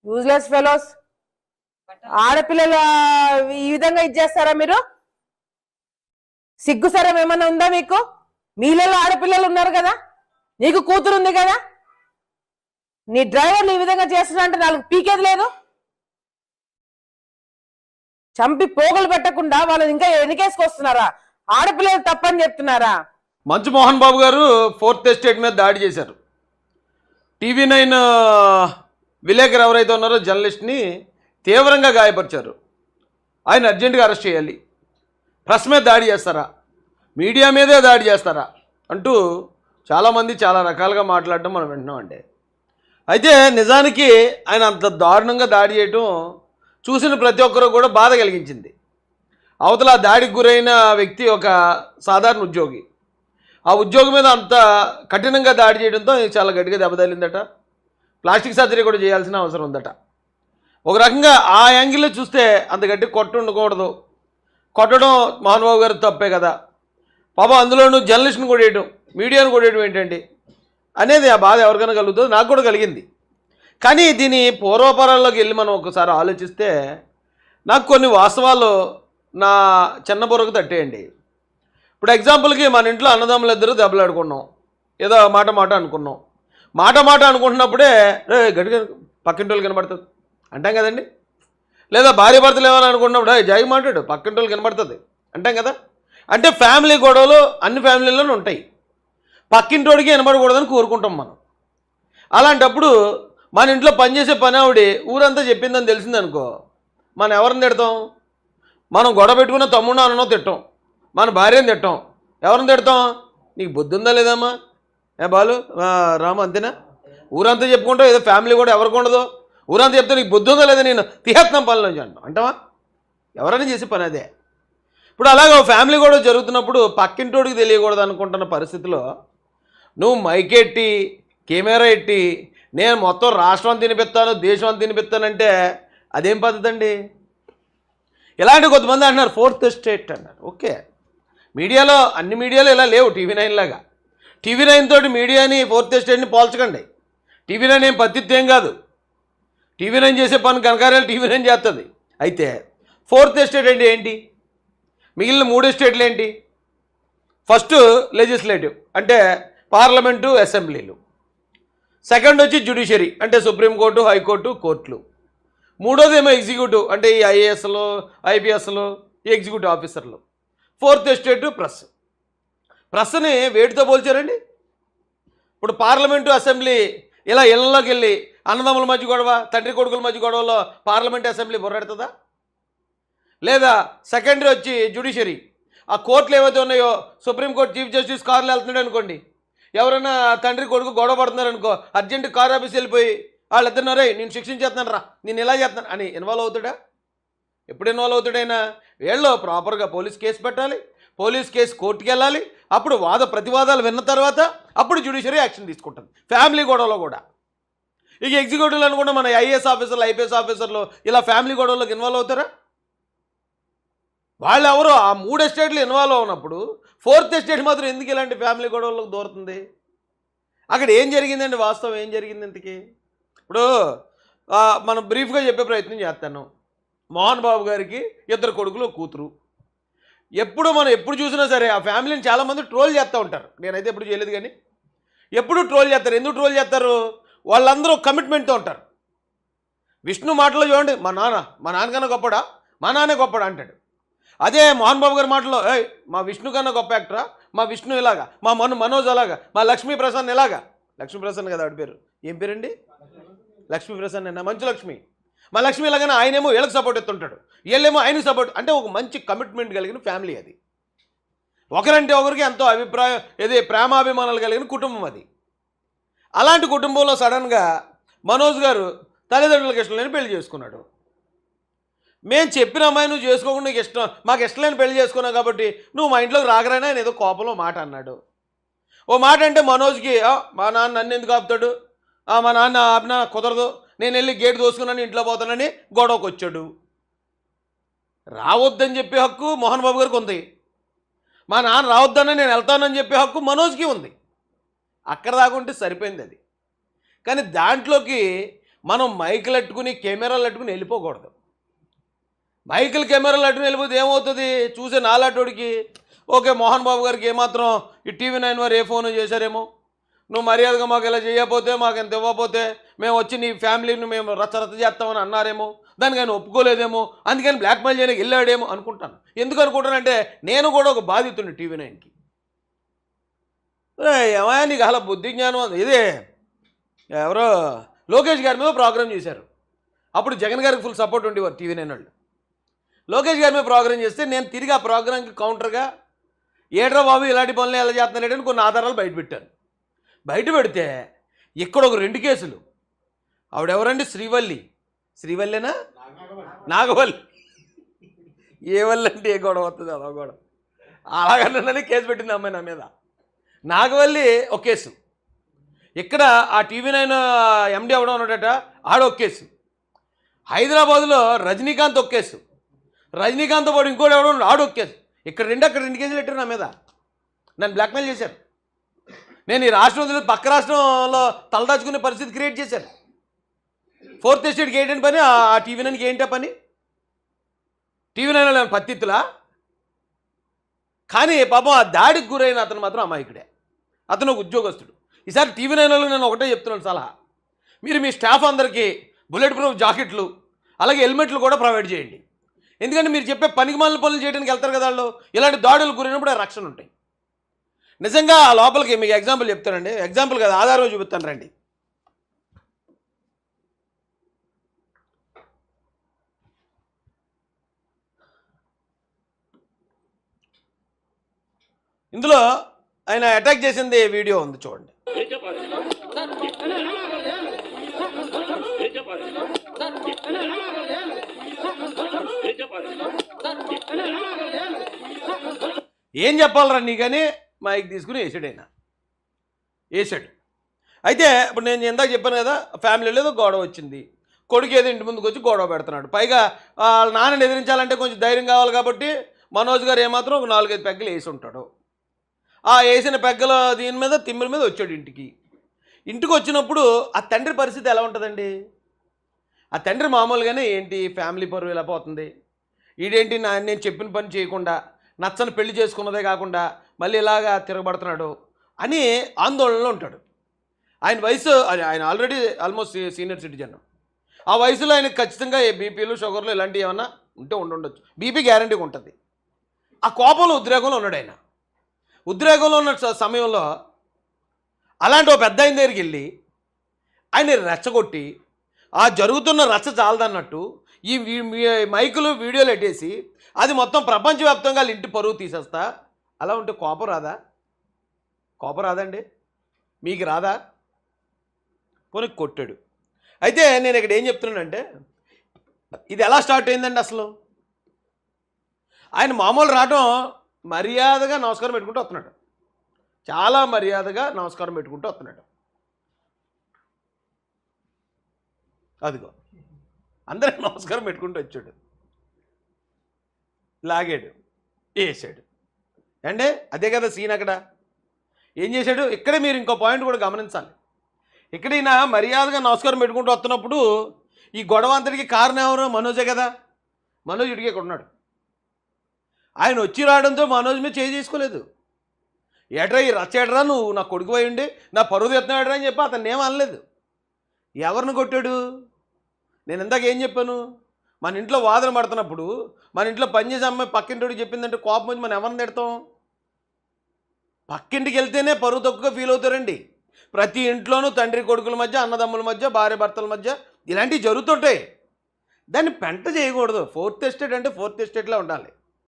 Useless fellows. ఆడపిల్లలు ఈ విధంగా ఇచ్చేస్తారా మీరు? సిగ్గుసరం ఏమన్నా ఉందా మీకు? మీలలో ఆడపిల్లలు ఉన్నారు కదా, నీకు కూతురు ఉంది కదా, నీ డ్రైవర్లు ఈ విధంగా చేస్తున్నా అంటే నాలుగు పీకేది లేదు. చంపి పోగులు పెట్టకుండా వాళ్ళని ఇంకా వెనకేసుకొస్తున్నారా? ఆడపిల్లలు తప్పని చెప్తున్నారా? మంచు మోహన్ బాబు గారు 4th ఎస్టేట్ మీద దాడి చేశారు. TV9 విలేకరు ఎవరైతే ఉన్నారో జర్నలిస్ట్ని తీవ్రంగా గాయపరిచారు. ఆయన అర్జెంటుగా అరెస్ట్ చేయాలి. ప్రెస్ మీద దాడి చేస్తారా, మీడియా మీదే దాడి చేస్తారా అంటూ చాలామంది చాలా రకాలుగా మాట్లాడటం మనం వింటున్నామండి. అయితే నిజానికి ఆయన అంత దారుణంగా దాడి చేయటం చూసిన ప్రతి ఒక్కరూ కూడా బాధ కలిగించింది. అవతల దాడికి గురైన వ్యక్తి ఒక సాధారణ ఉద్యోగి. ఆ ఉద్యోగి మీద అంత కఠినంగా దాడి చేయడంతో చాలా గట్టిగా దెబ్బతగిలిందట. ప్లాస్టిక్ సర్జరీ కూడా చేయాల్సిన అవసరం ఉందట. ఒక రకంగా ఆ యాంగిల్లో చూస్తే అంత గట్టి ఉండకూడదు. కొట్టడం మోహన్ బాబు గారు తప్పే కదా. పాపం అందులోనూ జర్నలిస్ట్ని కొట్టేయడం, మీడియాను కొట్టేయడం ఏంటండి అనేది ఆ బాధ ఎవరికైనా కలుగుతుంది. నాకు కూడా కలిగింది. కానీ దీని పూర్వపరాల్లోకి వెళ్ళి మనం ఒకసారి ఆలోచిస్తే నాకు కొన్ని వాస్తవాలు నా చిన్న బుర్రకు తట్టేయండి. ఇప్పుడు ఎగ్జాంపుల్కి మన ఇంట్లో అన్నదమ్ములు ఇద్దరు దెబ్బలాడుకున్నాం, ఏదో మాట అనుకున్నాం. మాట అనుకుంటున్నప్పుడే గట్టిగా పక్కింటి వాళ్ళు కనబడుతుంది అంటాం కదండి. లేదా భార్య భర్తలు ఏమైనా అనుకున్నప్పుడు జాయి మాట్లాడు పక్కింటి వాళ్ళు కనబడుతుంది అంటాం కదా. అంటే ఫ్యామిలీ గొడవలు అన్ని ఫ్యామిలీల్లోనూ ఉంటాయి. పక్కింటోడికి వినబడకూడదని కోరుకుంటాం మనం. అలాంటప్పుడు మన ఇంట్లో పనిచేసే పని ఆవిడ ఊరంతా చెప్పిందని తెలిసిందనుకో, మనం ఎవరిని తిడతాం? మనం గొడవ పెట్టుకున్న తమ్ముడు అన్నో తిట్టాం, మన భార్యను తిట్టాం. ఎవరిని తిడతాం? నీకు బుద్ధి ఉందా లేదమ్మా, బాలు రాము, అంతేనా? ఊరంతా చెప్పుకుంటావు, ఏదో ఫ్యామిలీ కూడా ఎవరికి ఉండదు. ఊరంతా చెప్తే నీకు బుద్ధి ఉందా లేదా, నేను తీహత్నం పనిలోంచి అంటావా? ఎవరైనా చేసే పని అదే. ఇప్పుడు అలాగే ఫ్యామిలీ కూడా జరుగుతున్నప్పుడు పక్కింటోడికి తెలియకూడదు అనుకుంటున్న పరిస్థితిలో నువ్వు మైకెట్టి కెమెరా ఎట్టి నేను మొత్తం రాష్ట్రం తినిపిస్తాను, దేశం తినిపిస్తానంటే అదేం పద్ధతి అండి? ఇలాంటి కొంతమంది అంటున్నారు 4th ఎస్టేట్ అన్నారు. ఓకే, మీడియాలో అన్ని మీడియాలో ఇలా లేవు. TV9 లాగా. TV9 తోటి మీడియాని 4th ఎస్టేట్ని పోల్చకండి. TV9 ఏం పత్తిత్వం కాదు. TV9 చేసే పని కనకార్యాలు TV9 చేస్తుంది. అయితే 4th ఎస్టేట్ అంటే ఏంటి? మిగిలిన 3 ఎస్టేట్లు ఏంటి? ఫస్ట్ లెజిస్లేటివ్ అంటే పార్లమెంటు, అసెంబ్లీలు. సెకండ్ వచ్చి జ్యుడిషియరీ అంటే సుప్రీంకోర్టు, హైకోర్టు, కోర్టులు. మూడోది ఏమో ఎగ్జిక్యూటివ్ అంటే ఈ IASలు, IPSలు, ఈ ఎగ్జిక్యూటివ్ ఆఫీసర్లు. 4th estate press. ప్రెస్ని వేటితో పోల్చారండి? ఇప్పుడు పార్లమెంటు, అసెంబ్లీ ఇలా ఇళ్లలోకి వెళ్ళి అన్నదమ్ముల మధ్య గొడవ, తండ్రి కొడుకుల మధ్య గొడవలో పార్లమెంట్, అసెంబ్లీ బొర్రెడుతుందా? లేదా సెకండరీ వచ్చి జ్యుడిషియరీ. ఆ కోర్టులు ఏవైతే ఉన్నాయో, సుప్రీంకోర్టు చీఫ్ జస్టిస్ కారులో వెళ్తున్నాడు అనుకోండి, ఎవరైనా తండ్రి కొడుకు గొడవ పడుతున్నారు అనుకో, అర్జెంటు కారు ఆఫీస్ వెళ్ళిపోయి వాళ్ళిద్దరు నేను శిక్షించేస్తున్నాను రా, నేను ఇలా చేస్తున్నాను అని ఇన్వాల్వ్ అవుతాడా? ఎప్పుడు ఇన్వాల్వ్ అవుతాడైనా? వీళ్ళు ప్రాపర్గా పోలీస్ కేసు పెట్టాలి, పోలీస్ కేసు కోర్టుకి వెళ్ళాలి, అప్పుడు వాద ప్రతివాదాలు విన్న తర్వాత అప్పుడు జ్యుడిషియరీ యాక్షన్ తీసుకుంటుంది. ఫ్యామిలీ గొడవలో కూడా. ఇక ఎగ్జిక్యూటివ్లు అనుకుంటే మన IAS ఆఫీసర్లు, IPS ఆఫీసర్లు ఇలా ఫ్యామిలీ గొడవలోకి ఇన్వాల్వ్ అవుతారా? వాళ్ళు ఎవరు? ఆ 3 ఎస్టేట్లు ఇన్వాల్వ్ అవునప్పుడు 4th ఎస్టేట్ మాత్రం ఎందుకు ఇలాంటి ఫ్యామిలీ గొడవలకు దూరుతుంది? అక్కడ ఏం జరిగిందండి? వాస్తవం ఏం జరిగింది ఇంతకీ? ఇప్పుడు మనం బ్రీఫ్గా చెప్పే ప్రయత్నం చేస్తాను. మోహన్ బాబు గారికి 2 కొడుకులు, కూతురు. మనం ఎప్పుడు చూసినా సరే ఆ ఫ్యామిలీని చాలామంది ట్రోల్ చేస్తూ ఉంటారు. నేనైతే ఎప్పుడు చేయలేదు, కానీ ఎప్పుడు ట్రోల్ చేస్తారు. ఎందుకు ట్రోల్ చేస్తారు? వాళ్ళందరూ కమిట్మెంట్తో ఉంటారు. విష్ణు మాటలో చూడండి, మా నాన్నకన్నా గొప్పడా, మా నాన్నే గొప్పడా అంటాడు. అదే మోహన్ బాబు గారి మాటలో మా విష్ణు కన్నా గొప్ప యాక్టరా, మా విష్ణు ఇలాగా, మా మనోజ్ అలాగా, మా లక్ష్మీ ప్రసన్న ఇలాగా. లక్ష్మీ ప్రసన్న కదా ఆవిడ పేరు. ఏం పేరండి? లక్ష్మీ ప్రసన్న, మంచు లక్ష్మి. మా లక్ష్మి ఇలాగనే ఆయనేమో వీళ్ళకి సపోర్ట్ ఎత్తుంటాడు, వీళ్ళేమో ఆయనకి సపోర్ట్. అంటే ఒక మంచి కమిట్మెంట్ కలిగిన ఫ్యామిలీ అది. ఒకరంటే ఒకరికి ఎంతో అభిప్రాయం, ఏది ప్రేమాభిమానాలు కలిగిన కుటుంబం అది. అలాంటి కుటుంబంలో సడన్గా మనోజ్ గారు తల్లిదండ్రులకు ఇష్టం లేని పెళ్లి చేసుకున్నాడు. మేము చెప్పిన అమ్మాయి నువ్వు చేసుకోకుండా నీకు ఇష్టం, మాకు ఇష్టం లేని పెళ్లి చేసుకున్నావు కాబట్టి నువ్వు మా ఇంట్లోకి రాగరైనా ఆయన ఏదో కోపంలో మాట అన్నాడు. ఓ మాట అంటే మనోజ్కి మా నాన్న నన్ను ఎందుకు ఆపుతాడు, మా నాన్న ఆపినా కుదరదు, నేను వెళ్ళి గేట్ దోసుకున్నాను ఇంట్లో పోతానని గొడవకు వచ్చాడు. రావద్దని చెప్పే హక్కు మోహన్ బాబు గారికి ఉంది. మా నాన్న రావద్దని నేను వెళ్తానని చెప్పే హక్కు మనోజ్కి ఉంది. అక్కడ దాకుంటే సరిపోయింది అది. కానీ దాంట్లోకి మనం మైకులు అట్టుకుని కెమెరాలు అట్టుకుని వెళ్ళిపోకూడదు. మైకులు కెమెరాలు అట్టుకుని వెళ్ళిపోతే ఏమవుతుంది? చూసే నాలాటోడికి ఓకే మోహన్ బాబు గారికి ఏమాత్రం ఈ TV9 వారు ఏ ఫోన్ చేశారేమో, నువ్వు మర్యాదగా మాకు ఇలా చేయకపోతే, మాకు ఎంత ఇవ్వకపోతే మేము వచ్చి నీ ఫ్యామిలీని మేము రచ్చరచ్చ చేస్తామని అన్నారేమో, దానికి ఆయన ఒప్పుకోలేదేమో, అందుకని బ్లాక్మెయిల్ చేయడానికి వెళ్ళాడేమో అనుకుంటాను. ఎందుకు అనుకుంటానంటే నేను కూడా ఒక బాధితుడిని TV9కి. ఏమయ్యా నీకు అలా బుద్ధి జ్ఞానం ఉంది. ఇదే ఎవరో లోకేష్ గారి మీద ప్రోగ్రామ్ చేశారు. అప్పుడు జగన్ గారికి ఫుల్ సపోర్ట్ ఉండేవారు TV9 వాళ్ళు. లోకేష్ గారి మీద ప్రోగ్రామ్ చేస్తే నేను తిరిగి ఆ ప్రోగ్రామ్కి కౌంటర్గా ఏడ్రా బాబు ఇలాంటి పనులు ఎలా చేస్తున్నాడని కొన్ని ఆధారాలు బయటపెట్టాను. బయట పెడితే ఇక్కడ ఒక 2 కేసులు. ఆవిడెవరండి? శ్రీవల్లినా నాగవల్లి. ఏ వల్లి అంటే ఏ గొడవ వస్తుంది? అదో గొడవ. అలాగనే కేసు పెట్టింది అమ్మాయి నా మీద. నాగవల్లి ఒక కేసు. ఇక్కడ ఆ TV9 MD ఎవడో ఉన్నాడట, ఆడొక కేసు. హైదరాబాద్లో రజనీకాంత్ ఒక కేసు. రజనీకాంత్ పాటు ఇంకోటి ఎవడో ఆడొక కేసు. ఇక్కడ 2 కేసులు పెట్టారు నా మీద. నన్ను బ్లాక్మెయిల్ చేశారు. నేను ఈ రాష్ట్రం వదిలి పక్క రాష్ట్రంలో తలదాచుకునే పరిస్థితి క్రియేట్ చేశారు. 4th ఎస్టేట్కి ఏంటంటే పని, ఆ TV9కి ఏంటో పని? TV9 పత్తిత్తులా? కానీ పాపం ఆ దాడికి గురైన అతను మాత్రం అమాయకుడే. అతను ఒక ఉద్యోగస్తుడు. ఈసారి TV9లో నేను ఒకటే చెప్తున్నాను సలహా, మీరు మీ స్టాఫ్ అందరికీ బుల్లెట్ ప్రూఫ్ జాకెట్లు అలాగే హెల్మెట్లు కూడా ప్రొవైడ్ చేయండి. ఎందుకంటే మీరు చెప్పే పనికిమాలిన పనులు చేయడానికి వెళ్తారు కదా వాళ్ళు. ఇలాంటి దాడులు గురైనప్పుడు ఆ రక్షణ ఉంటాయి. నిజంగా ఆ లోపలికి మీకు ఎగ్జాంపుల్ చెప్తానండి. ఎగ్జాంపుల్ కదా, ఆధారం చూపిస్తాను రండి. ఇందులో ఆయన అటాక్ చేసింది వీడియో ఉంది చూడండి. ఏం చెప్పాలరా నీకని మైక్ తీసుకుని వేసాడు. అయితే ఇప్పుడు నేను ఇందాక చెప్పాను కదా, ఫ్యామిలీలో ఏదో గొడవ వచ్చింది. కొడుకు ఏదో ఇంటి ముందుకు వచ్చి గొడవ పెడుతున్నాడు. పైగా వాళ్ళ నాన్నని ఎదిరించాలంటే కొంచెం ధైర్యం కావాలి కాబట్టి మనోజ్ గారు ఏమాత్రం ఒక 4-5 పెగ్గలు వేసి ఉంటాడు. ఆ వేసిన పెగ్గల దీని మీద తిమ్మిరి మీద వచ్చాడు ఇంటికి. ఇంటికి వచ్చినప్పుడు ఆ తండ్రి పరిస్థితి ఎలా ఉంటుందండి? ఆ తండ్రి మామూలుగానే ఏంటి ఫ్యామిలీ పరువు ఎలా పోతుంది, ఈడేంటి నేను చెప్పిన పని చేయకుండా నచ్చని పెళ్లి చేసుకున్నదే కాకుండా మళ్ళీ ఇలాగా తిరగబడుతున్నాడు అని ఆందోళనలో ఉంటాడు. ఆయన వయసు, ఆయన ఆల్రెడీ ఆల్మోస్ట్ సీనియర్ సిటిజన్. ఆ వయసులో ఆయనకు ఖచ్చితంగా బీపీలు షుగర్లు ఇలాంటివి ఏమన్నా ఉండొచ్చు. బీపీ గ్యారంటీగా ఉంటుంది. ఆ కోపంలో ఉద్రేకంలో ఉన్నాడు ఆయన. ఉద్రేకంలో ఉన్న సమయంలో అలాంటి ఒక పెద్ద ఆయన దగ్గరికి వెళ్ళి ఆయన రెచ్చగొట్టి ఆ జరుగుతున్న రచ్చ చాలదన్నట్టు ఈ మైకులు వీడియోలు పెట్టేసి అది మొత్తం ప్రపంచవ్యాప్తంగా ఇంటి పరువు తీసేస్తా. అలా ఉంటే కోపం రాదా? కోపం రాదండి? మీకు రాదా? పోనీ కొట్టాడు. అయితే నేను ఇక్కడ ఏం చెప్తున్నానంటే, ఇది ఎలా స్టార్ట్ అయిందండి అసలు? ఆయన మామూలు రావటం మర్యాదగా నమస్కారం పెట్టుకుంటూ వస్తున్నాడు. చాలా మర్యాదగా నమస్కారం పెట్టుకుంటూ వస్తున్నాడు. అదిగో అందరికి నమస్కారం పెట్టుకుంటూ వచ్చాడు. లాగాడు, వేసాడు. అంటే అదే కదా సీన్. అక్కడ ఏం చేశాడు? ఇక్కడే మీరు ఇంకో పాయింట్ కూడా గమనించాలి. ఇక్కడ ఈయన మర్యాదగా నమస్కారం పెట్టుకుంటూ వస్తున్నప్పుడు ఈ గొడవ అంతటికి కారణం ఎవరు? మనోజే కదా. మనోజ్ ఇటుకే కొన్నాడు. ఆయన వచ్చి రావడంతో మనోజ్ మీద చేయి చేసుకోలేదు. ఏట్రా ఈ రచ్చేట్రా, నువ్వు నా కొడుకు పోయి ఉండి నా పరువు తెస్తున్నాడు అని చెప్పి అతన్ని ఏం అనలేదు. ఎవరిని కొట్టాడు? నేను ఇందాక ఏం చెప్పాను? మన ఇంట్లో వాదన పడుతున్నప్పుడు మన ఇంట్లో పనిచేసే అమ్మాయి పక్కింటికి చెప్పిందంటే కోపం వచ్చి మనం ఎవరిని తిడతాం? పక్కింటికి వెళ్తేనే పరువు తక్కువగా ఫీల్ అవుతారండి. ప్రతి ఇంట్లోనూ తండ్రి కొడుకుల మధ్య, అన్నదమ్ముల మధ్య, భార్య భర్తల మధ్య ఇలాంటివి జరుగుతుంటాయి. దాన్ని పెంట చేయకూడదు. 4th ఎస్టేట్ అంటే 4th ఎస్టేట్లో ఉండాలి.